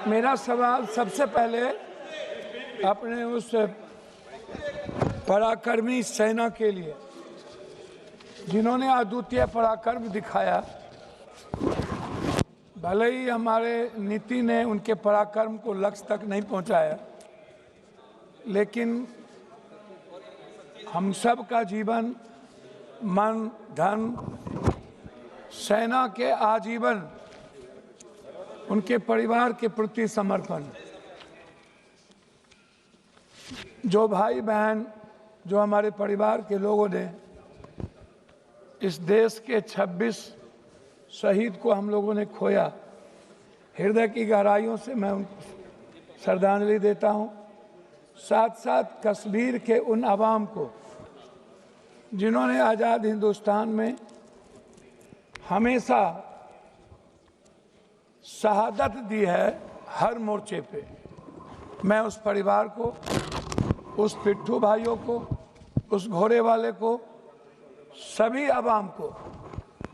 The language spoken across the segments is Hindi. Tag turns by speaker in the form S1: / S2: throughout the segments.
S1: मेरा सवाल सबसे पहले अपने उस पराक्रमी सेना के लिए जिन्होंने अद्वितीय पराक्रम दिखाया। भले ही हमारे नीति ने उनके पराक्रम को लक्ष्य तक नहीं पहुंचाया, लेकिन हम सब का जीवन, मन, धन, सेना के आजीवन उनके परिवार के प्रति समर्पण। जो भाई बहन, जो हमारे परिवार के लोगों ने इस देश के 26 शहीद को हम लोगों ने खोया, हृदय की गहराइयों से मैं उनको श्रद्धांजलि देता हूं। साथ साथ कश्मीर के उन अवाम को जिन्होंने आज़ाद हिंदुस्तान में हमेशा शहादत दी है हर मोर्चे पे, मैं उस परिवार को, उस पिट्ठू भाइयों को, उस घोड़े वाले को, सभी अवाम को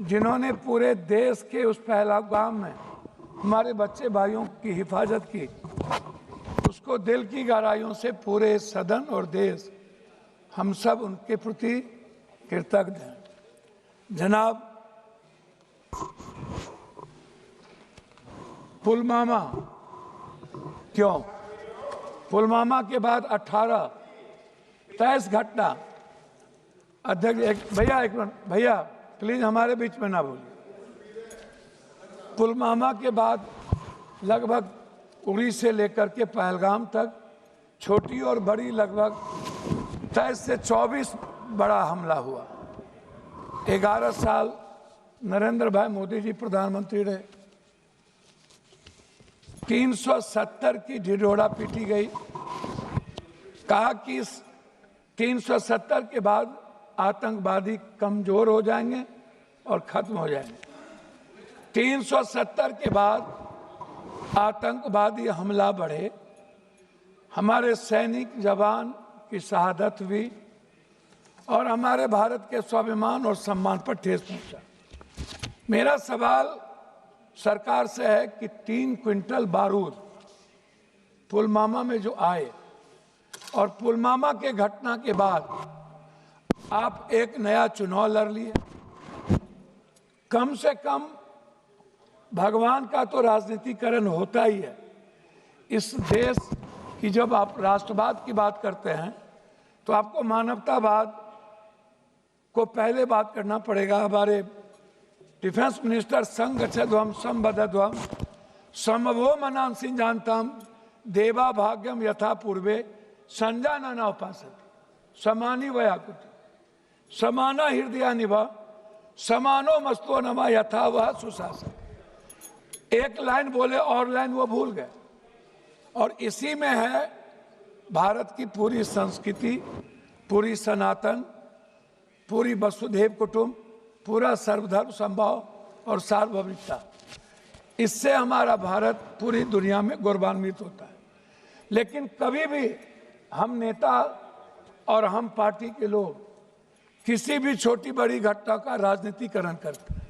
S1: जिन्होंने पूरे देश के उस पहलगाम में हमारे बच्चे भाइयों की हिफाजत की, उसको दिल की गहराइयों से पूरे सदन और देश हम सब उनके प्रति कृतज्ञ हैं। जनाब, पुलवामा क्यों? पुलवामा के बाद 18 23 घटना। अध्यक्ष भैया, एक मिनट भैया, प्लीज हमारे बीच में ना बोलिए। पुलवामा के बाद लगभग उरी से लेकर के पहलगाम तक छोटी और बड़ी लगभग 23 से 24 बड़ा हमला हुआ। 11 साल नरेंद्र भाई मोदी जी प्रधानमंत्री रहे। 370 की ढिढोरा पीटी गई। कहा कि 370 के बाद आतंकवादी कमजोर हो जाएंगे और खत्म हो जाएंगे। 370 के बाद आतंकवादी हमला बढ़े, हमारे सैनिक जवान की शहादत हुई और हमारे भारत के स्वाभिमान और सम्मान पर ठेस पहुंचा। मेरा सवाल सरकार से है कि 3 क्विंटल बारूद पुलवामा में जो आए और पुलवामा के घटना के बाद आप एक नया चुनाव लड़ लिए, कम से कम भगवान का तो राजनीतिकरण होता ही है। इस देश की जब आप राष्ट्रवाद की बात करते हैं तो आपको मानवतावाद को पहले बात करना पड़ेगा। हमारे डिफेंस मिनिस्टर संगच्छध्वम संबद्धध्वम समवो मनांसि जानताम देवा भाग्यम यथा पूर्वे संजानना उपासते समानी वयाकुति समाना हृदया निभा समानो मस्तो नमा यथा वह सुशासन। एक लाइन बोले और लाइन वो भूल गए। और इसी में है भारत की पूरी संस्कृति, पूरी सनातन, पूरी वसुधैव कुटुंब, पूरा सर्वधर्म संभाव और सार्वभौमिकता। इससे हमारा भारत पूरी दुनिया में गौरवान्वित होता है। लेकिन कभी भी हम नेता और हम पार्टी के लोग किसी भी छोटी बड़ी घटना का राजनीतिकरण करते हैं।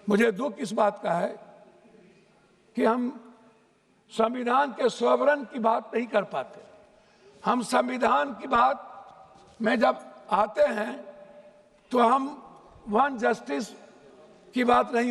S1: मुझे दुख इस बात का है कि हम संविधान के सॉवरन की बात नहीं कर पाते। हम संविधान की बात में जब आते हैं तो हम वन जस्टिस की बात नहीं